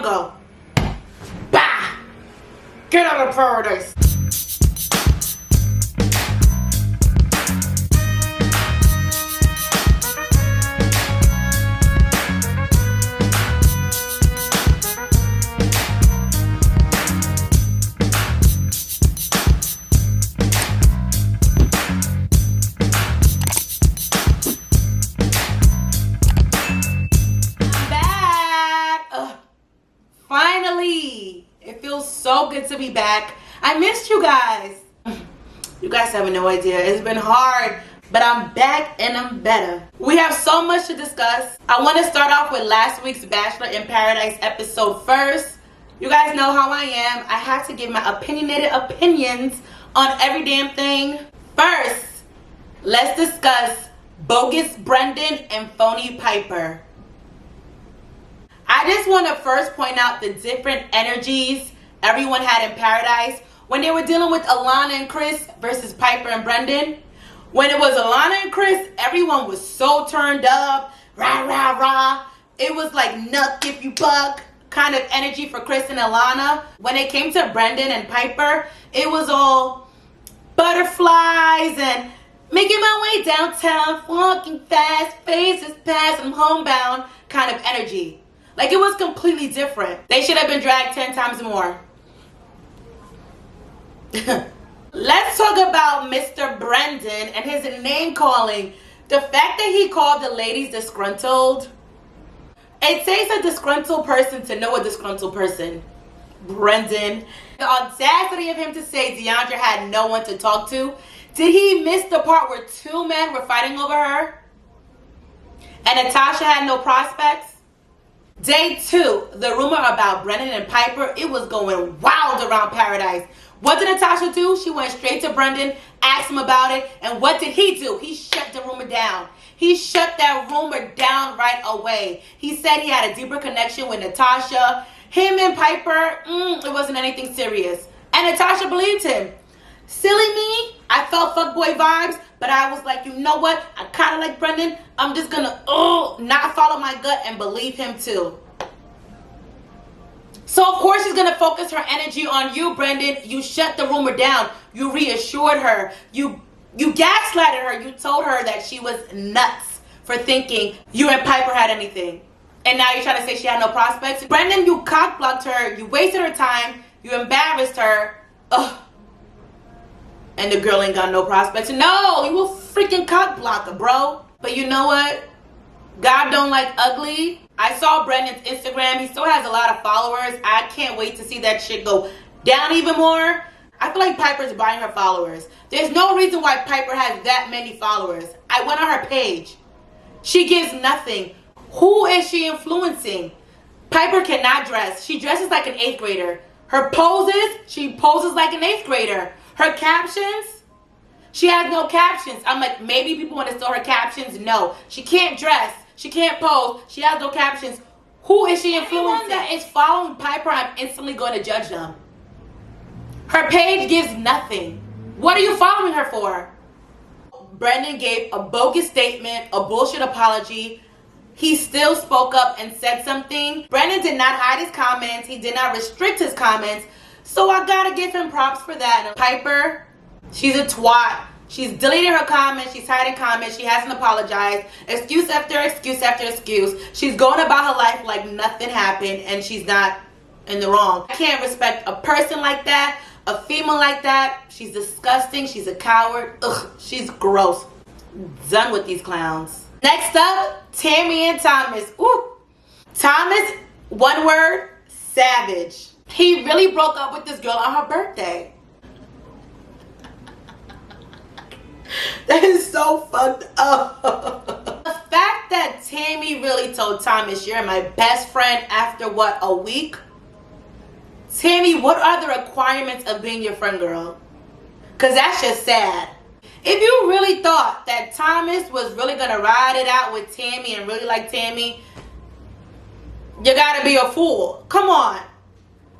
go. Bah! Get out of paradise. Finally, it feels so good to be back. I missed you guys. You guys have no idea. It's been hard, but I'm back and I'm better. We have so much to discuss. I want to start off with last week's Bachelor in Paradise episode first. You guys know how I am. I have to give my opinionated opinions on every damn thing. First, let's discuss bogus Brendan and phony Piper. I just want to first point out the different energies everyone had in Paradise when they were dealing with Alana and Chris versus Piper and Brendan. When it was Alana and Chris, everyone was so turned up, rah, rah, rah. It was like nuck if you buck kind of energy for Chris and Alana. When it came to Brendan and Piper, it was all butterflies and making my way downtown, walking fast, faces past, I'm homebound kind of energy. Like, it was completely different. They should have been dragged 10 times more. Let's talk about Mr. Brendan and his name calling. The fact that he called the ladies disgruntled. It takes a disgruntled person to know a disgruntled person. Brendan. The audacity of him to say DeAndre had no one to talk to. Did he miss the part where two men were fighting over her? And Natasha had no prospects? Day 2, the rumor about Brendan and Piper, it was going wild around Paradise. What did Natasha do? She went straight to Brendan, asked him about it, and what did he do? He shut the rumor down. He shut that rumor down right away. He said he had a deeper connection with Natasha. Him and Piper, it wasn't anything serious. And Natasha believed him. Silly me, I felt fuckboy vibes, but I was like, you know what? I kind of like Brendan. I'm just gonna, not follow my gut and believe him too. So of course she's gonna focus her energy on you, Brendan. You shut the rumor down. You reassured her. You gaslighted her. You told her that she was nuts for thinking you and Piper had anything. And now you're trying to say she had no prospects. Brendan, you cock-blocked her. You wasted her time. You embarrassed her. Ugh. And the girl ain't got no prospects. No, you a freaking cock blocker, bro. But you know what? God don't like ugly. I saw Brendan's Instagram. He still has a lot of followers. I can't wait to see that shit go down even more. I feel like Piper's buying her followers. There's no reason why Piper has that many followers. I went on her page. She gives nothing. Who is she influencing? Piper cannot dress. She dresses like an 8th grader. Her poses, she poses like an 8th grader. Her captions, she has no captions. I'm like, maybe people want to steal her captions. No, she can't dress. She can't pose. She has no captions. Who is she influencing? Anyone that is following Piper, I'm instantly going to judge them. Her page gives nothing. What are you following her for? Brendan gave a bogus statement, a bullshit apology. He still spoke up and said something. Brendan did not hide his comments. He did not restrict his comments. So I gotta give him props for that. And Piper, she's a twat. She's deleted her comments. She's hiding comments. She hasn't apologized. Excuse after excuse after excuse. She's going about her life like nothing happened and she's not in the wrong. I can't respect a person like that, a female like that. She's disgusting. She's a coward. Ugh, she's gross. Done with these clowns. Next up, Tammy and Thomas. Ooh. Thomas, one word, savage. He really broke up with this girl on her birthday. That is so fucked up. The fact that Tammy really told Thomas, you're my best friend after what, a week? Tammy, what are the requirements of being your friend, girl? Because that's just sad. If you really thought that Thomas was really going to ride it out with Tammy and really like Tammy, you got to be a fool. Come on.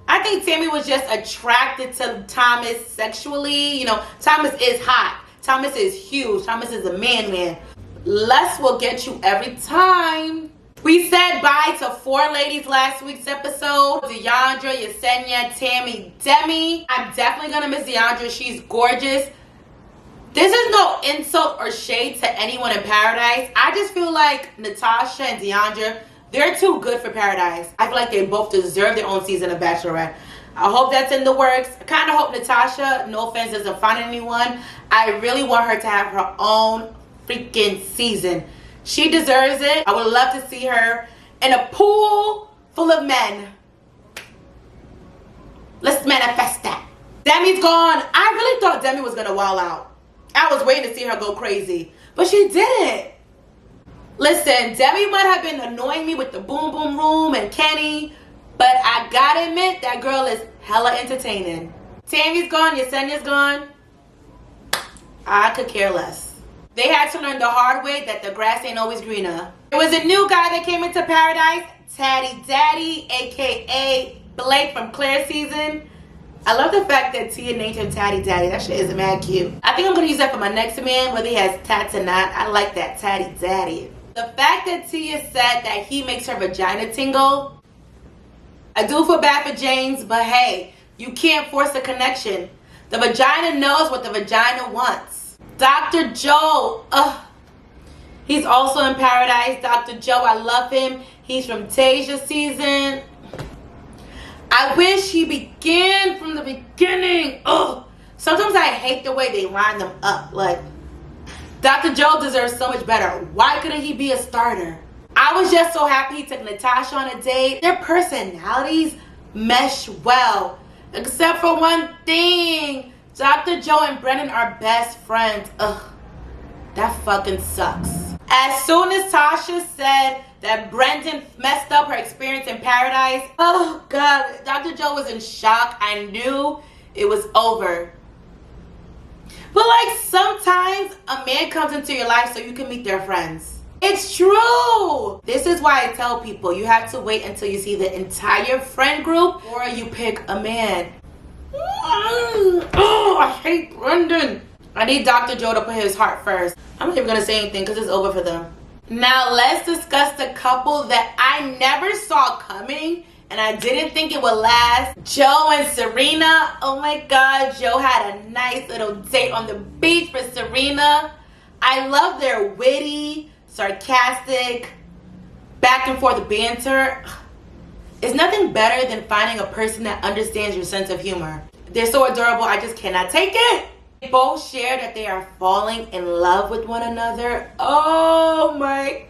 I think Tammy was just attracted to Thomas sexually. You know, Thomas is hot. Thomas is huge. Thomas is a man. Lust will get you every time. We said bye to 4 ladies last week's episode. Deandra, Yesenia, Tammy, Demi. I'm definitely gonna miss Deandra. She's gorgeous. This is no insult or shade to anyone in Paradise. I just feel like Natasha and Deandra, they're too good for Paradise. I feel like they both deserve their own season of Bachelorette. I hope that's in the works. I kind of hope Natasha, no offense, doesn't find anyone. I really want her to have her own freaking season. She deserves it. I would love to see her in a pool full of men. Let's manifest that. Demi's gone. I really thought Demi was going to wall out. I was waiting to see her go crazy, but she didn't. Listen, Demi might have been annoying me with the boom boom room and Kenny, but I gotta admit that girl is hella entertaining. Tammy's gone, Yesenia's gone. I could care less. They had to learn the hard way that the grass ain't always greener. There was a new guy that came into Paradise, Taddy Daddy, aka Blake from Claire's season. I love the fact that Tia named him Taddy Daddy. That shit is mad cute. I think I'm gonna use that for my next man, whether he has tats or not. I like that, Taddy Daddy. The fact that Tia said that he makes her vagina tingle, I do feel bad for James, but hey, you can't force a connection. The vagina knows what the vagina wants. Dr. Joe, he's also in Paradise. Dr. Joe, I love him. He's from Tasia season. I wish he began from the beginning. Sometimes I hate the way they line them up. Like, Dr. Joe deserves so much better. Why couldn't he be a starter? I was just so happy he took Natasha on a date. Their personalities mesh well. Except for one thing. Dr. Joe and Brendan are best friends. That fucking sucks. As soon as Tasha said that Brendan messed up her experience in Paradise, oh God, Dr. Joe was in shock. I knew it was over. But like, sometimes a man comes into your life so you can meet their friends. It's true. This is why I tell people you have to wait until you see the entire friend group or you pick a man. Oh, I hate Brendan. I need Dr. Joe to put his heart first. I'm not even gonna say anything because it's over for them. Now let's discuss the couple that I never saw coming and I didn't think it would last. Joe and Serena. Oh my God, Joe had a nice little date on the beach for Serena. I love their witty, sarcastic, back and forth banter. It's nothing better than finding a person that understands your sense of humor. They're so adorable, I just cannot take it. They both share that they are falling in love with one another. Oh my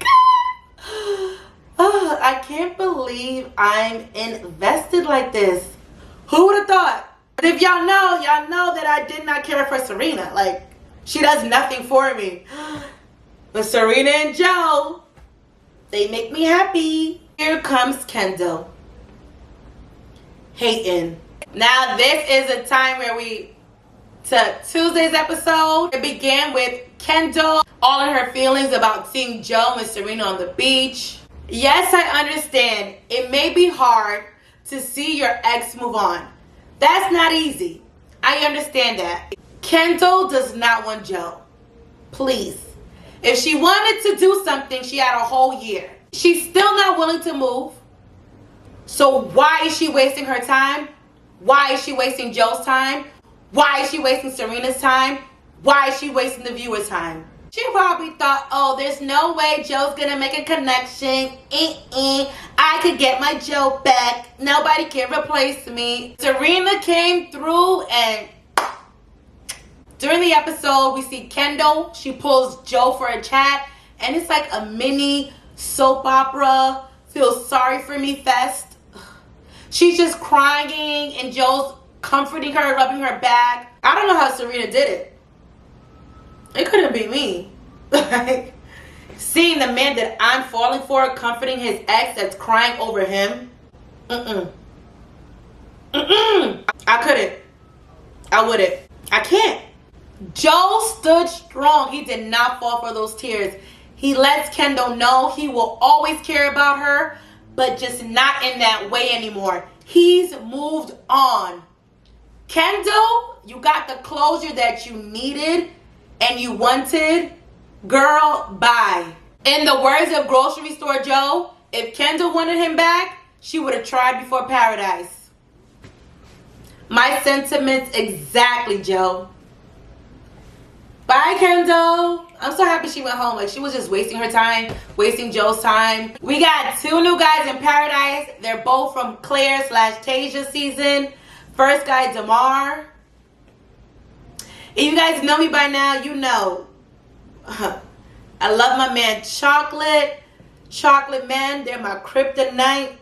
God. I can't believe I'm invested like this. Who would have thought? But if y'all know that I did not care for Serena. Like, she does nothing for me. But Serena and Joe, they make me happy. Here comes Kendall. Hating. Now this is a time where we took Tuesday's episode. It began with Kendall, all in her feelings about seeing Joe and Serena on the beach. Yes, I understand. It may be hard to see your ex move on. That's not easy. I understand that. Kendall does not want Joe. Please. If she wanted to do something, she had a whole year. She's still not willing to move. So why is she wasting her time? Why is she wasting Joe's time? Why is she wasting Serena's time? Why is she wasting the viewer's time? She probably thought, oh, there's no way Joe's gonna make a connection. I could get my Joe back. Nobody can replace me. Serena came through, and during the episode, we see Kendall. She pulls Joe for a chat, and it's like a mini soap opera, feel sorry for me fest. She's just crying, and Joe's comforting her, rubbing her back. I don't know how Serena did it. It couldn't be me. Like, seeing the man that I'm falling for comforting his ex that's crying over him. I couldn't. I wouldn't. I can't. Joe stood strong. He did not fall for those tears. He lets Kendall know he will always care about her, but just not in that way anymore. He's moved on. Kendall, you got the closure that you needed and you wanted. Girl, bye. In the words of Grocery Store Joe, if Kendall wanted him back, she would have tried before Paradise. My sentiments exactly, Joe. Bye, Kendall. I'm so happy she went home. Like, she was just wasting her time, wasting Joe's time. We got 2 new guys in Paradise. They're both from Claire/Tasia season. First guy, Damar. If you guys know me by now, you know. I love my man Chocolate. Chocolate man, they're my kryptonite.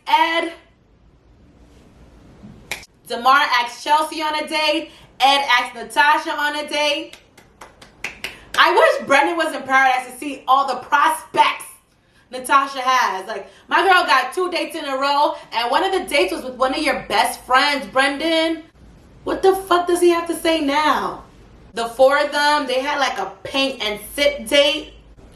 Ed. Damar asked Chelsea on a date. Ed asked Natasha on a date. I wish Brendan was in Paradise to see all the prospects Natasha has. Like, my girl got 2 dates in a row, and one of the dates was with one of your best friends, Brendan. What the fuck does he have to say now? The 4 of them, they had like a paint and sip date.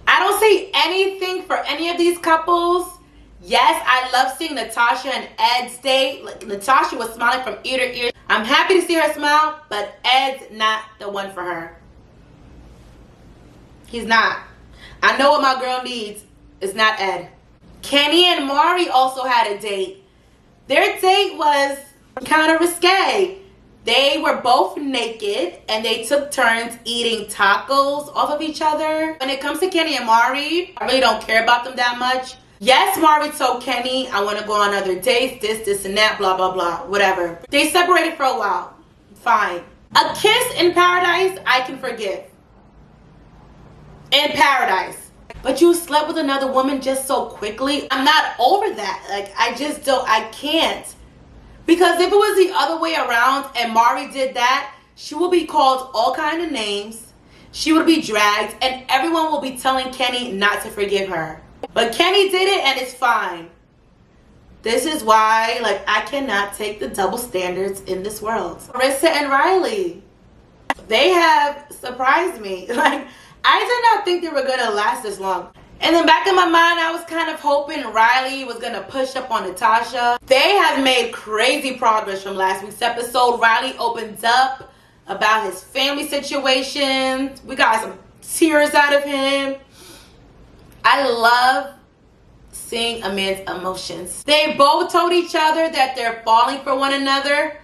I don't see anything for any of these couples. Yes, I love seeing Natasha and Ed's date. Like, Natasha was smiling from ear to ear. I'm happy to see her smile, but Ed's not the one for her. He's not. I know what my girl needs. It's not Ed. Kenny and Mari also had a date. Their date was kind of risque. They were both naked and they took turns eating tacos off of each other. When it comes to Kenny and Mari, I really don't care about them that much. Yes, Mari told Kenny, I want to go on other dates, this and that, blah, blah, blah, whatever. They separated for a while. Fine. A kiss in Paradise, I can forgive. In Paradise. But you slept with another woman just so quickly. I'm not over that. Like, I can't. Because if it was the other way around and Mari did that, she will be called all kind of names. She would be dragged and everyone will be telling Kenny not to forgive her. But Kenny did it and it's fine. This is why, like, I cannot take the double standards in this world. Marissa and Riley, they have surprised me. Like, I did not think they were going to last this long. And then back in my mind, I was kind of hoping Riley was going to push up on Natasha. They have made crazy progress from last week's episode. Riley opens up about his family situation. We got some tears out of him. I love seeing a man's emotions. They both told each other that they're falling for one another.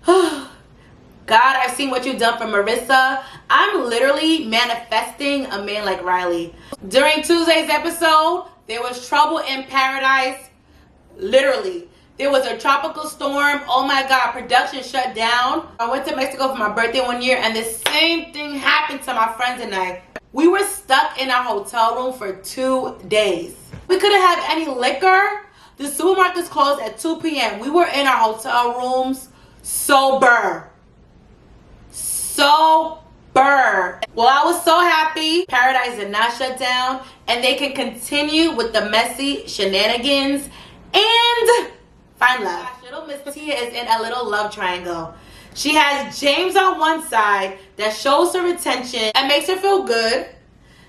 God, I've seen what you've done for Marissa. I'm literally manifesting a man like Riley. During Tuesday's episode, there was trouble in Paradise. Literally. There was a tropical storm. Oh my God, production shut down. I went to Mexico for my birthday one year and the same thing happened to my friends and I. We were stuck in our hotel room for 2 days. We couldn't have any liquor. The supermarkets closed at 2 p.m. We were in our hotel rooms sober. Well, I was so happy Paradise did not shut down and they can continue with the messy shenanigans and find love. Little Miss Tia is in a little love triangle. She has James on one side that shows her attention and makes her feel good.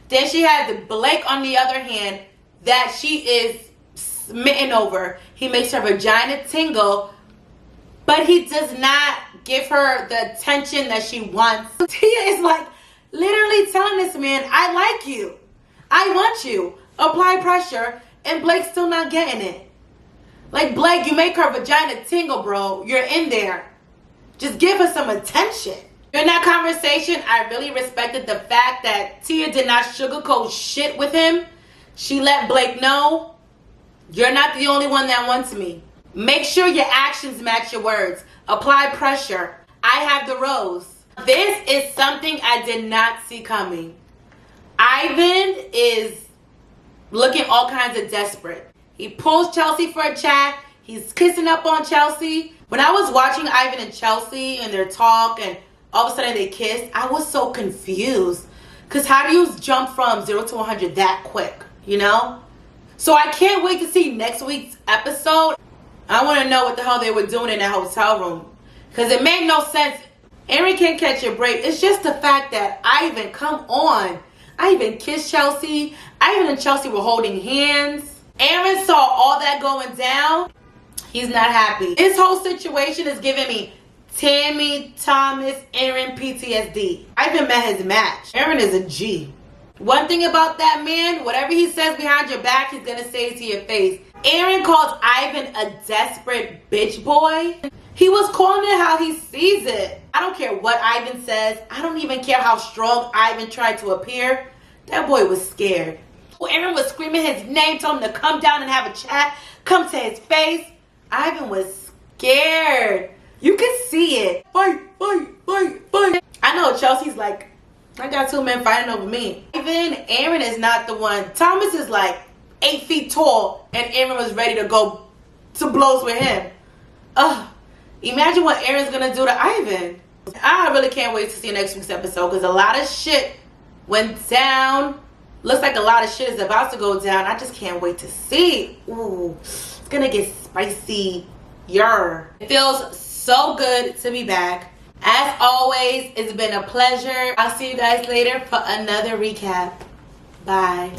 Then she has Blake on the other hand that she is smitten over. He makes her vagina tingle, but he does not give her the attention that she wants. Tia is like literally telling this man, I like you. I want you. Apply pressure. And Blake's still not getting it. Like, Blake, you make her vagina tingle, bro. You're in there. Just give her some attention. In that conversation, I really respected the fact that Tia did not sugarcoat shit with him. She let Blake know, you're not the only one that wants me. Make sure your actions match your words. Apply pressure. I have the rose. This is something I did not see coming. Ivan is looking all kinds of desperate. He pulls Chelsea for a chat. He's kissing up on Chelsea. When I was watching Ivan and Chelsea and their talk and all of a sudden they kissed, I was so confused. Because how do you jump from 0 to 100 that quick, you know? So I can't wait to see next week's episode. I want to know what the hell they were doing in that hotel room. Because it made no sense. Aaron can't catch a break. It's just the fact that Ivan, come on. Ivan kissed Chelsea. Ivan and Chelsea were holding hands. Aaron saw all that going down. He's not happy. This whole situation is giving me Tammy, Thomas, Aaron PTSD. Ivan met his match. Aaron is a G. One thing about that man, whatever he says behind your back, he's gonna say it to your face. Aaron calls Ivan a desperate bitch boy. He was calling it how he sees it. I don't care what Ivan says. I don't even care how strong Ivan tried to appear. That boy was scared. Aaron was screaming his name, told him to come down and have a chat, come to his face. Ivan was scared. You could see it. Fight, fight, fight, fight. I know Chelsea's like, I got two men fighting over me. Even Aaron is not the one. Thomas is like 8 feet tall, and Aaron was ready to go to blows with him. Ugh. Imagine what Aaron's gonna do to Ivan. I really can't wait to see next week's episode because a lot of shit went down. Looks like a lot of shit is about to go down. I just can't wait to see. Ooh, it's gonna get spicy. It feels so good to be back. As always, it's been a pleasure. I'll see you guys later for another recap. Bye.